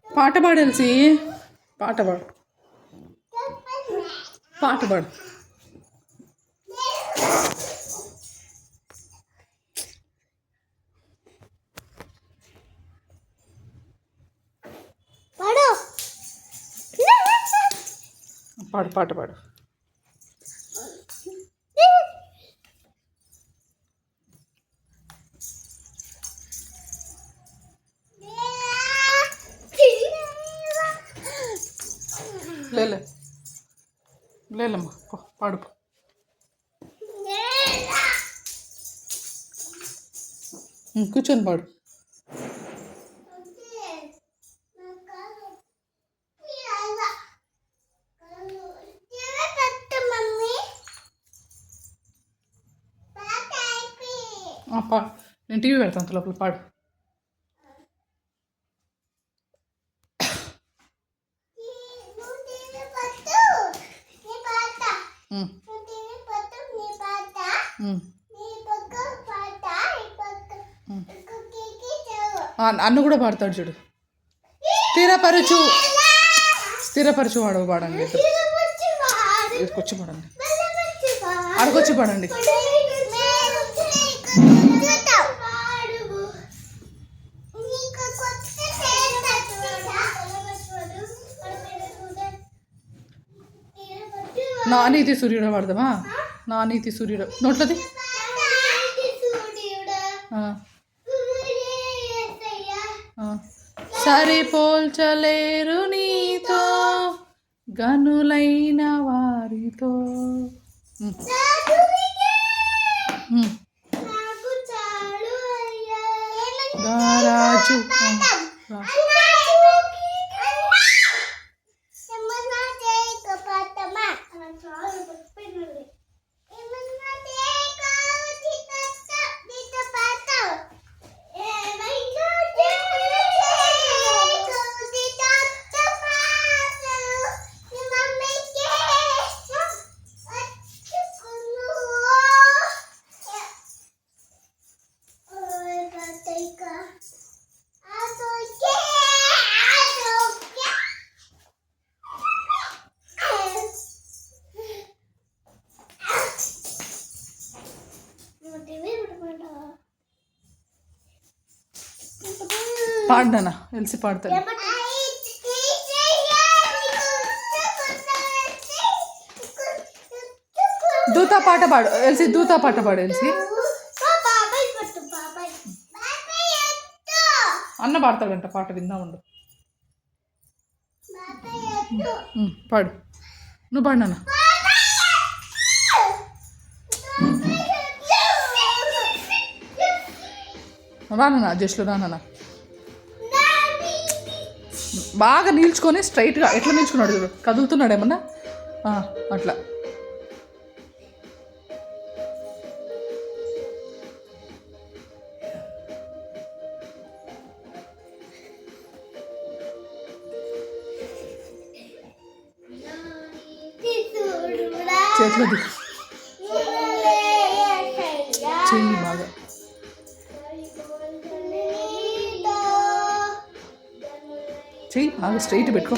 పాట పాడాల్సి పాట పాడు పాట పాడు పాడు పాట పాడు లేలమ్మా పాడు కూర్చొని పాడు నేను టీవీ పెడతాను అంత లోపల పాడు అన్ను కూడా పాడతాడు చూడు స్థిరపరచు వాడు పాడండి ఇక్కడికొచ్చి పాడండి అక్కడికొచ్చి పాడండి నా నీతి సూర్యుడు పాడదామా నా నీతి సూర్యుడు నోట్లది సరిపోల్చలేరు నీతో గనులైన వారితో రాజు పాడ్డానా ఎల్సి పాడతాను దూతా పాట పాడు ఎల్సి దూతా పాట పాడు ఎల్సి అన్న పాడతాడంట పాట విందా ఉండు పాడు నువ్వు పాడు నాన్న రానన్నా జస్ట్లో రానన్నా బాగా నిల్చుకొని స్ట్రైట్గా ఎట్లా నిల్చుకున్నాడు చూడు కదులుతున్నాడు ఏమన్నా అట్లా చేతిలో చెయ్యి బాగా చెయ్యి బాగా స్ట్రైట్ పెట్టుకో